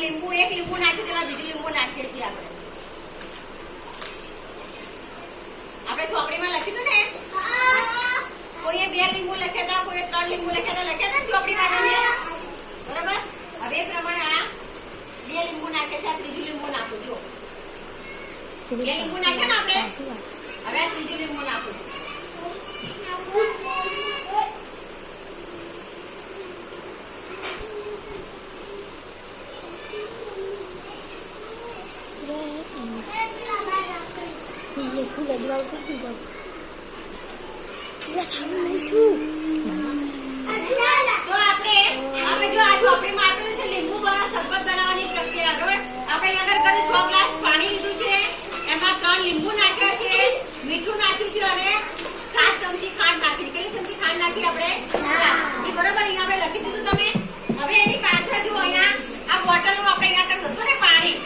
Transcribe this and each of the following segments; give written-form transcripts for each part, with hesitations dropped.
લીંબુ, એક લીંબુ નાખ્યું તેમાં બીજું લીંબુ નાખીએ છીએ આપણે. આપણે ચોપડીમાં લખ્યું ને, કોઈએ 2 લીંબુ લખ્યા હતા, કોઈએ 3 લીંબુ લખ્યા હતા ને ચોપડીમાં તમે. બરાબર? હવે એ પ્રમાણે આ 2 લીંબુ નાખે છે, આ ત્રીજું લીંબુ નાખું જો. 2 લીંબુ નાખ્યા ને આપણે, હવે આ ત્રીજું લીંબુ નાખું છું. તો આપણે હવે જો આ ચોપડીમાં આપેલું છે લીંબુ શરબત બનાવવાની પ્રક્રિયા. બરોબર? આપણે આગળ કર્યું 6 ગ્લાસ પાણી લીધું છે, એમાં 3 લીંબુ નાખ્યા છે, મીઠું નાખ્યું છે અને 7 ચમચી ખાંડ નાખી. કેટલી ચમચી ખાંડ નાખી આપણે? 7. બરોબર? અહીંયા આપણે લખી દીધું તમે. હવે એની પાછળ જો અહીંયા આ બોટલમાં આપણે અહીંયા કરતું હતું ને પાણી,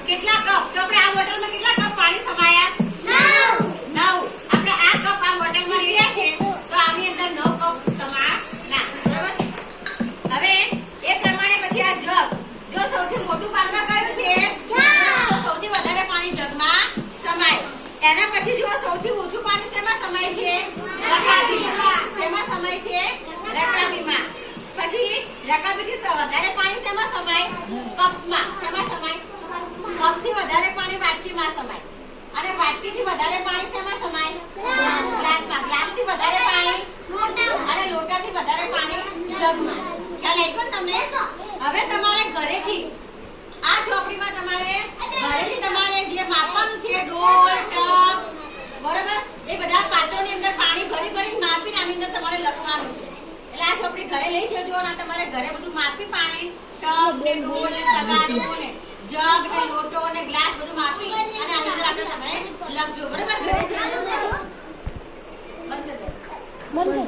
કેટલા કપ? તો આપણે આ બોટલમાં કેટલા કપ પાણી સમાયા? 9. આપણે આ કપ આ બોટલમાં રેડ્યા છે, તો આની અંદર 9 કપ સમાયા. બરાબર? હવે એ પ્રમાણે પછી આ જગ, જો સૌથી મોટું પાત્ર કયું છે? તો સૌથી વધારે પાણી જગમાં સમાય. એના પછી જો સૌથી ઓછું પાણી શેમાં સમાય છે? રકાબીમાં. શેમાં સમાય છે? રકાબીમાં. પછી રકાબીથી વધારે પાણી શેમાં સમાય? કપમાં. શેમાં સમાય? કપથી વધારે પાણી વાટકીમાં સમાય. અને વાટકીથી વધારે પાણી શેમાં સમાય? ગ્લાસમાં. ગ્લાસથી વધારે પાણી અને લોટાથી વધારે પાણી જગમાં. ખ્યાલ આવી ગયો તમને? હવે તમારે ઘરેથી આ ચોપડીમાં તમારે ઘરેથી તમારે જે માપવાનું છે, ડોલ, ટપ, બરોબર, એ બધા પાત્રોની અંદર પાણી ભરી ભરી માપીને આની અંદર તમારે લખવાનું છે. એટલે આ ચોપડી ઘરે લઈ જજો અને તમારે ઘરે બધું માપી પાણી, ટપ ને ડોલ ને તગારું ને જગ ને લોટો ને ગ્લાસ બધું માપી અને આની અંદર આપણે તમે લખજો. બરોબર? ઘરે જઈને બંધ કરી દો.